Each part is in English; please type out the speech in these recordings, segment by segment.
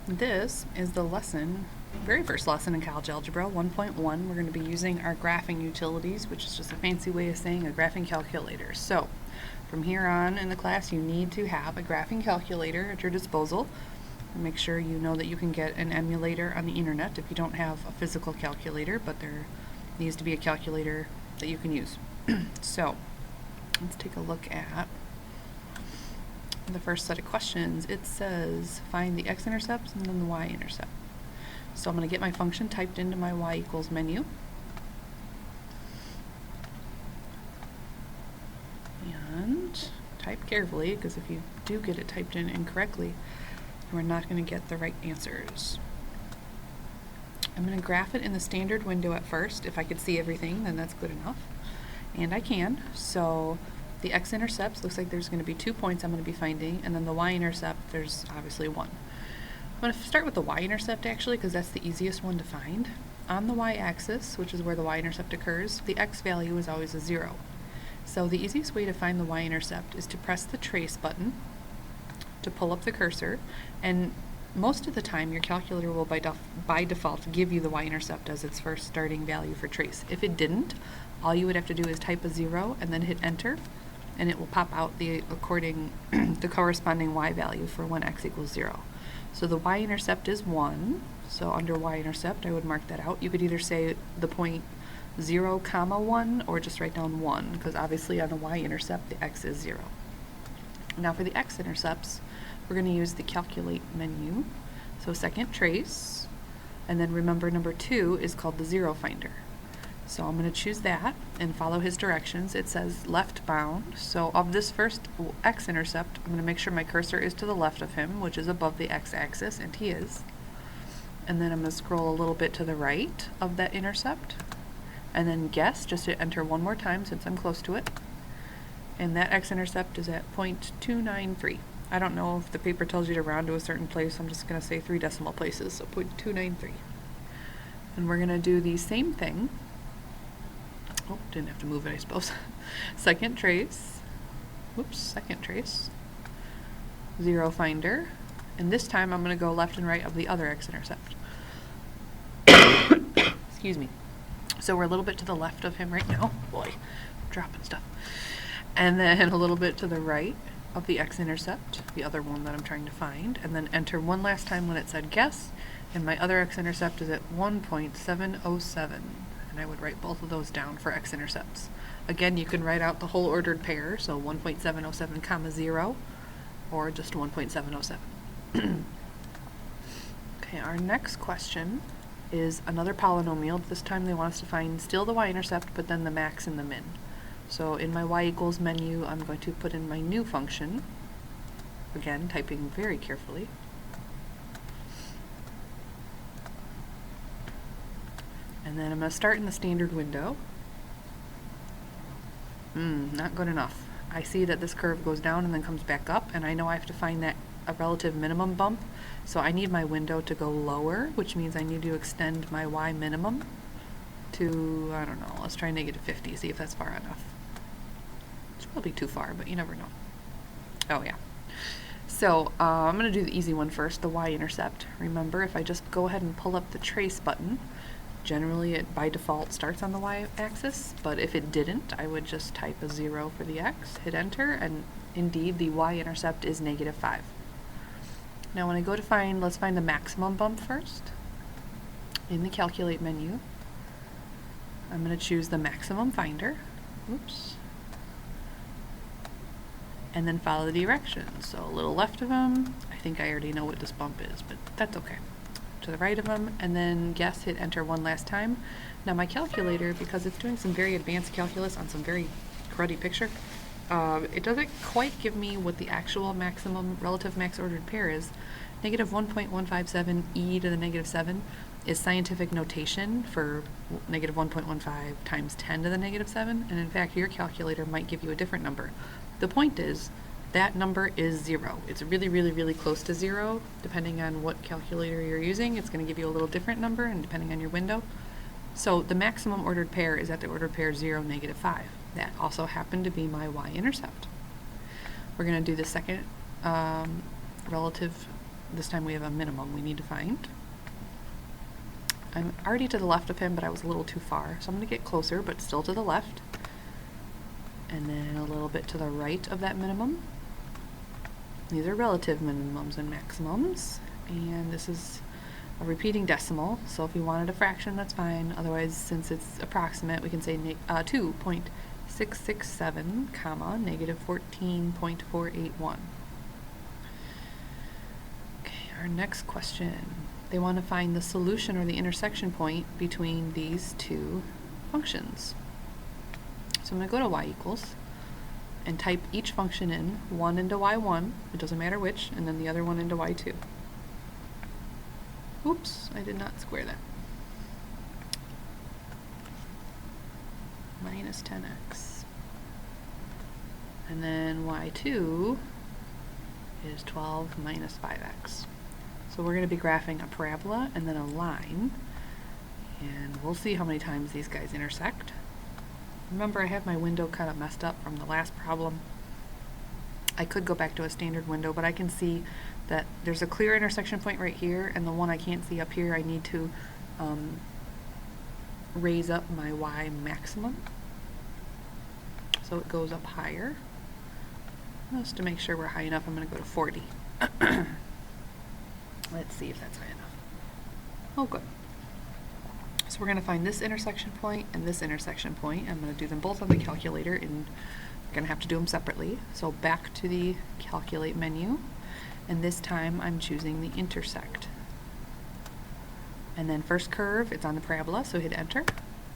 This is the lesson, very first lesson in college algebra, 1.1. We're going to be using our graphing utilities, which is just a fancy way of saying a graphing calculator. So from here on in the class, you need to have a graphing calculator at your disposal. Make sure you know that you can get an emulator on the internet if you don't have a physical calculator, but there needs to be a calculator that you can use. So let's take a look at the first set of questions. It says find the x-intercepts and then the y-intercept. So I'm going to get my function typed into my y equals menu. And type carefully, because if you do get it typed in incorrectly, we're not going to get the right answers. I'm going to graph it in the standard window at first. If I could see everything, then that's good enough. And I can. So the x-intercepts, looks like there's going to be 2 points I'm going to be finding, and then the y-intercept, there's obviously 1. I'm going to start with the y-intercept actually, because that's the easiest one to find. On the y-axis, which is where the y-intercept occurs, the x value is always a 0. So the easiest way to find the y-intercept is to press the trace button to pull up the cursor, and most of the time your calculator will by default give you the y-intercept as its first starting value for trace. If it didn't, all you would have to do is type a 0 and then hit enter, and it will pop out the corresponding y value for when x equals 0. So the y-intercept is 1, so under y-intercept I would mark that out. You could either say the point 0, 1, or just write down 1, because obviously on a y-intercept the x is 0. Now for the x-intercepts, we're going to use the calculate menu. So second trace, and then remember number 2 is called the 0 finder. So I'm going to choose that and follow his directions. It says left bound, so of this first x-intercept, I'm going to make sure my cursor is to the left of him, which is above the x-axis, and he is. And then I'm going to scroll a little bit to the right of that intercept, and then guess, just to enter one more time since I'm close to it. And that x-intercept is at 0.293. I don't know if the paper tells you to round to a certain place. I'm just going to say 3 decimal places, so 0.293. And we're going to do the same thing. Oh, didn't have to move it, I suppose. Second trace. Whoops, second trace. 0 finder. And this time I'm going to go left and right of the other x-intercept. Excuse me. So we're a little bit to the left of him right now. Boy, I'm dropping stuff. And then a little bit to the right of the x-intercept, the other one that I'm trying to find, and then enter one last time when it said guess, and my other x-intercept is at 1.707, and I would write both of those down for x-intercepts. Again, you can write out the whole ordered pair, so 1.707 comma 0, or just 1.707. Okay, our next question is another polynomial. This time they want us to find still the y-intercept, but then the max and the min. So in my y equals menu, I'm going to put in my new function, again typing very carefully. And then I'm going to start in the standard window. Not good enough. I see that this curve goes down and then comes back up, and I know I have to find that a relative minimum bump, so I need my window to go lower, which means I need to extend my y minimum to, I don't know, let's try negative 50, see if that's far enough. It's probably too far, but you never know. Oh yeah. So I'm going to do the easy one first, the y-intercept. Remember, if I just go ahead and pull up the trace button, generally it by default starts on the y-axis, but if it didn't, I would just type a 0 for the x, hit enter, and indeed the y-intercept is negative 5. Now when I go to find, let's find the maximum bump first. In the calculate menu, I'm going to choose the maximum finder. Oops. And then follow the directions. So a little left of him, I think I already know what this bump is, but that's okay. To the right of him, and then guess, hit enter one last time. Now my calculator, because it's doing some very advanced calculus on some very cruddy picture, it doesn't quite give me what the actual maximum relative max ordered pair is. Negative 1.157 e to the negative 7 is scientific notation for negative 1.15 times 10 to the negative 7, and in fact your calculator might give you a different number. The point is, that number is 0. It's really, really, really close to 0. Depending on what calculator you're using, it's going to give you a little different number, and depending on your window. So the maximum ordered pair is at the ordered pair 0, negative 5. That also happened to be my y-intercept. We're going to do the second relative this time we have a minimum we need to find. I'm already to the left of him, but I was a little too far, so I'm going to get closer, but still to the left. And then a little bit to the right of that minimum. These are relative minimums and maximums, and this is a repeating decimal, so if you wanted a fraction, that's fine. Otherwise, since it's approximate, we can say 2.667, comma, negative 14.481. Okay, our next question. They want to find the solution or the intersection point between these two functions. So I'm going to go to y equals and type each function in, one into y1, it doesn't matter which, and then the other one into y2. Oops, I did not square that. Minus 10x. And then y2 is 12 minus 5x. So we're going to be graphing a parabola and then a line, and we'll see how many times these guys intersect. Remember, I have my window kind of messed up from the last problem. I could go back to a standard window, but I can see that there's a clear intersection point right here, and the one I can't see up here, I need to raise up my y maximum so it goes up higher. Just to make sure we're high enough, I'm going to go to 40. Let's see if that's high enough. Oh, good. So we're going to find this intersection point and this intersection point. I'm going to do them both on the calculator, and we're going to have to do them separately. So back to the calculate menu, and this time I'm choosing the intersect. And then first curve, it's on the parabola, so hit enter.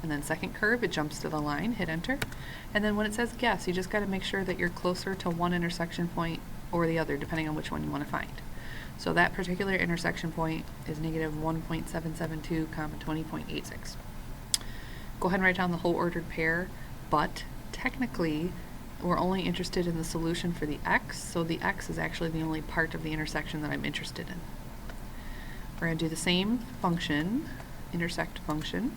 And then second curve, it jumps to the line, hit enter. And then when it says guess, you just got to make sure that you're closer to one intersection point or the other, depending on which one you want to find. So that particular intersection point is negative 1.772, comma 20.86. Go ahead and write down the whole ordered pair, but technically we're only interested in the solution for the x, so the x is actually the only part of the intersection that I'm interested in. We're going to do the same function, intersect function.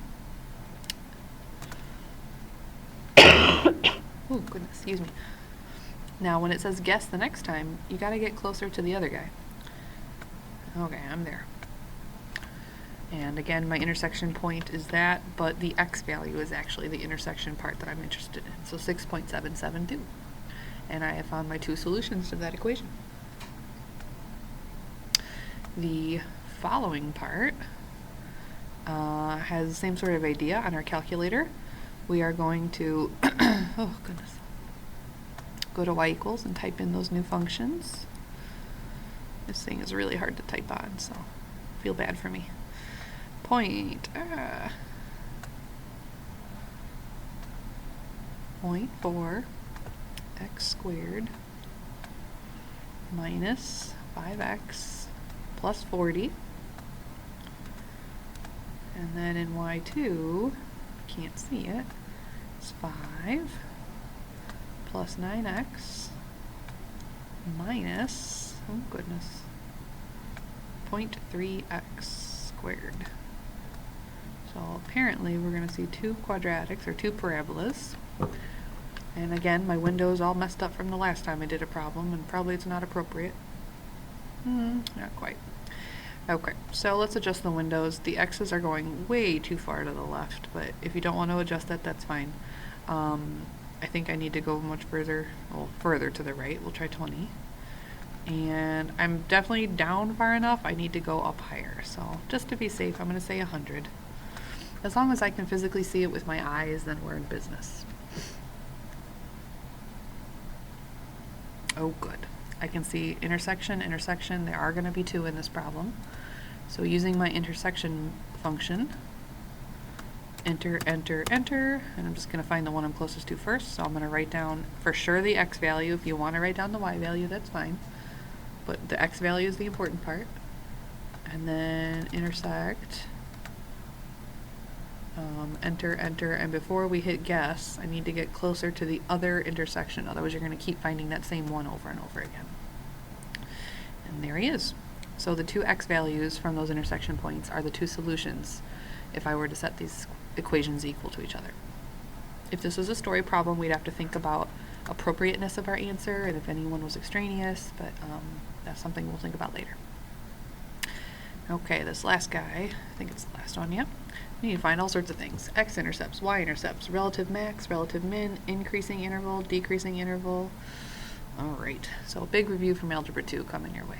Oh goodness, excuse me. Now when it says guess the next time, you got to get closer to the other guy. Okay, I'm there. And again, my intersection point is that, but the x value is actually the intersection part that I'm interested in. So 6.772. And I have found my two solutions to that equation. The following part has the same sort of idea on our calculator. We are going to, oh goodness, go to y equals and type in those new functions. This thing is really hard to type on, so feel bad for me. Point 0.4 x squared minus 5x plus 40. And then in y2, can't see it, it's 5 plus 9x minus, oh goodness, 0.3x squared. So apparently we're going to see two quadratics, or two parabolas. And again, my window's all messed up from the last time I did a problem, and probably it's not appropriate. Not quite. Okay, so let's adjust the windows. The x's are going way too far to the left, but if you don't want to adjust that, that's fine. I think I need to go much further, well, further to the right. We'll try 20. And I'm definitely down far enough. I need to go up higher. So just to be safe, I'm going to say 100. As long as I can physically see it with my eyes, then we're in business. Oh, good. I can see intersection, intersection. There are going to be two in this problem. So using my intersection function, enter, enter, enter, and I'm just going to find the one I'm closest to first. So I'm going to write down for sure the x value. If you want to write down the y value, that's fine. But the x value is the important part. And then intersect, enter, enter, and before we hit guess, I need to get closer to the other intersection. Otherwise, you're going to keep finding that same one over and over again. And there he is. So the two x values from those intersection points are the two solutions if I were to set these equations equal to each other. If this was a story problem, we'd have to think about appropriateness of our answer and if anyone was extraneous, but that's something we'll think about later. Okay, this last guy, I think it's the last one, yep. We need to find all sorts of things. X-intercepts, Y-intercepts, relative max, relative min, increasing interval, decreasing interval. All right, so a big review from Algebra 2 coming your way.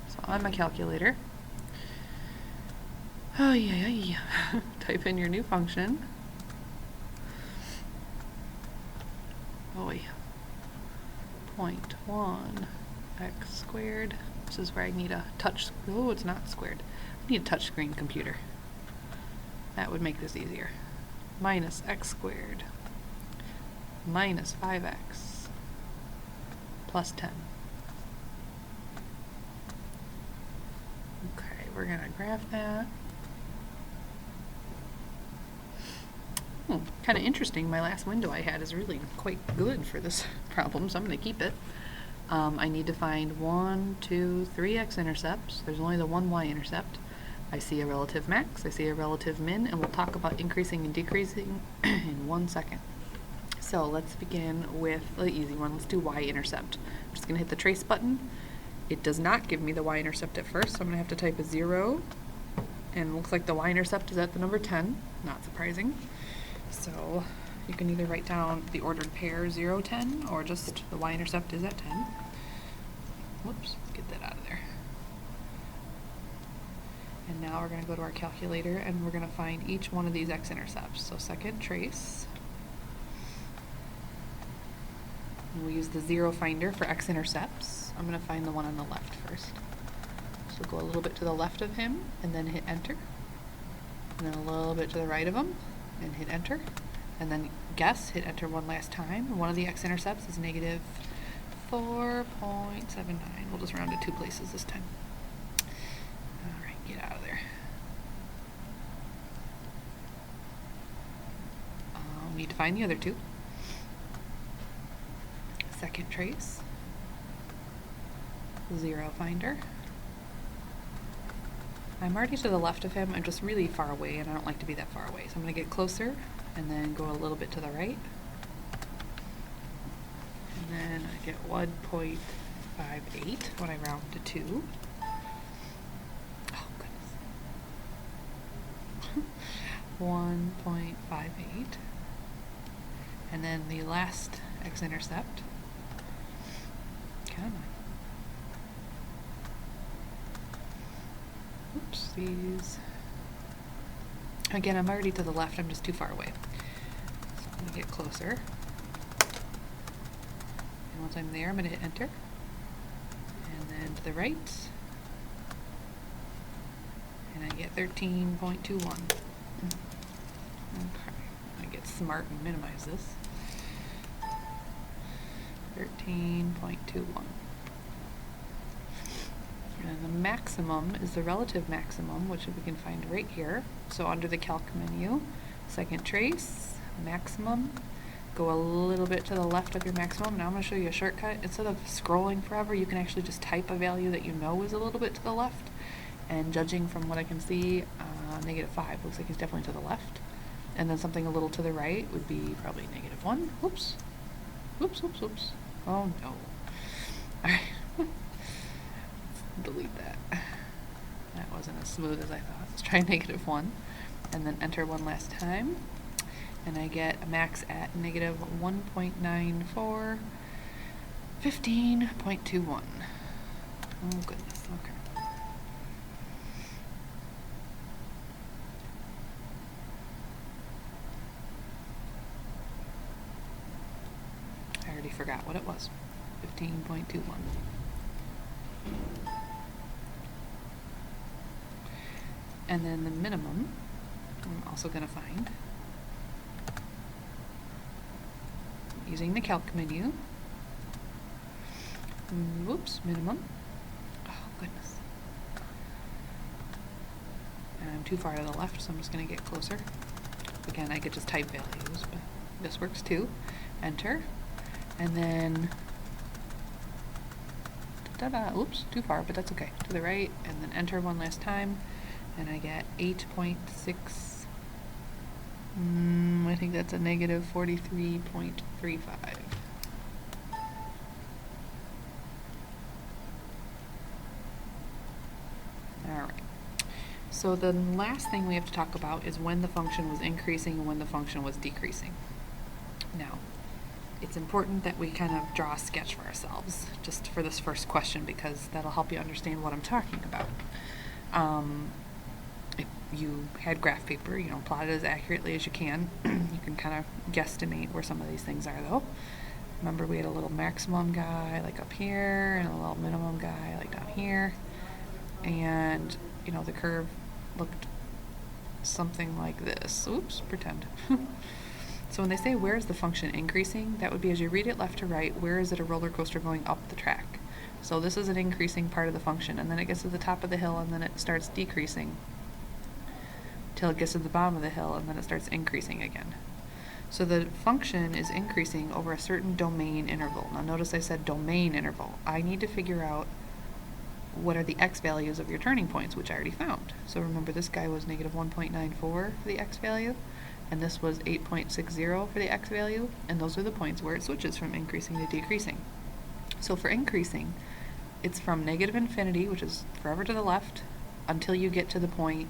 So on my calculator, oh yeah, type in your new function. Oh yeah, 0.1 x squared. This is where I need a touch, oh, it's not squared. I need a touch screen computer. That would make this easier. Minus x squared minus 5x plus 10. Okay, we're gonna graph that. Kind of interesting. My last window I had is really quite good for this problem, so I'm gonna keep it. I need to find 1, 2, 3 x-intercepts. There's only the one y-intercept. I see a relative max, I see a relative min, and we'll talk about increasing and decreasing in 1 second. So let's begin with the easy one. Let's do y-intercept. I'm just gonna hit the trace button. It does not give me the y-intercept at first, so I'm gonna have to type a 0. And it looks like the y-intercept is at the number 10, not surprising. So you can either write down the ordered pair 0, 10, or just the y-intercept is at 10. Whoops, let's get that out of there. And now we're going to go to our calculator and we're going to find each one of these x-intercepts. So second trace. And we'll use the 0 finder for x-intercepts. I'm going to find the one on the left first. So go a little bit to the left of him and then hit enter. And then a little bit to the right of him and hit enter. And then guess, hit enter one last time. And one of the x-intercepts is negative 4.79. We'll just round to 2 places this time. Alright, get out of there. We need to find the other 2. Second trace. 0 finder. I'm already to the left of him. I'm just really far away and I don't like to be that far away. So I'm going to get closer and then go a little bit to the right. And then I get 1.58 when I round to 2. Oh, goodness. 1.58. And then the last x-intercept. Come on. Oopsies. Again, I'm already to the left, I'm just too far away. So I'm going to get closer. And once I'm there, I'm going to hit enter. And then to the right. And I get 13.21. Okay. I get smart and minimize this. 13.21. And the maximum is the relative maximum, which we can find right here. So under the calc menu, second trace, maximum, go a little bit to the left of your maximum. Now I'm going to show you a shortcut. Instead of scrolling forever, you can actually just type a value that you know is a little bit to the left. And judging from what I can see, negative 5 looks like it's definitely to the left. And then something a little to the right would be probably negative 1. Whoops. Whoops, whoops, whoops. Oh no. Alright. Delete that. That wasn't as smooth as I thought. Let's try negative 1 and then enter one last time. And I get a max at negative 1.94, 15.21. Oh goodness, okay. I already forgot what it was. 15.21. And then the minimum, I'm also going to find using the calc menu. Whoops, minimum. Oh, goodness. And I'm too far to the left, so I'm just going to get closer. Again, I could just type values, but this works too. Enter. And then, oops, too far, but that's okay. To the right, and then enter one last time. And I get 8.6, I think that's a negative 43.35. Alright, So the last thing we have to talk about is when the function was increasing and when the function was decreasing. Now, it's important that we kind of draw a sketch for ourselves, just for this first question, because that'll help you understand what I'm talking about. If you had graph paper, plot it as accurately as you can. You can kind of guesstimate where some of these things are, though. Remember, we had a little maximum guy, like up here, and a little minimum guy, like down here. And, the curve looked something like this. Oops, pretend. So when they say, where is the function increasing, that would be as you read it left to right, where is it a roller coaster going up the track? So this is an increasing part of the function, and then it gets to the top of the hill, and then it starts decreasing till it gets to the bottom of the hill, and then it starts increasing again. So the function is increasing over a certain domain interval. Now notice I said domain interval. I need to figure out what are the x values of your turning points, which I already found. So remember, this guy was negative 1.94 for the x value, and this was 8.60 for the x value, and those are the points where it switches from increasing to decreasing. So for increasing, it's from negative infinity, which is forever to the left, until you get to the point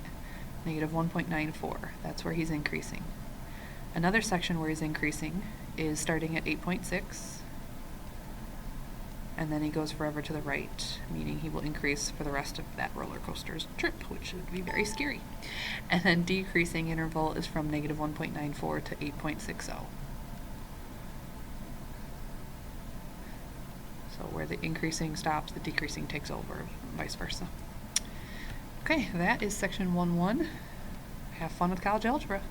negative 1.94. That's where he's increasing. Another section where he's increasing is starting at 8.6, and then he goes forever to the right, meaning he will increase for the rest of that roller coaster's trip, which would be very scary. And then decreasing interval is from negative 1.94 to 8.60. So where the increasing stops, the decreasing takes over, vice versa. Okay, that is section 1.1. Have fun with college algebra.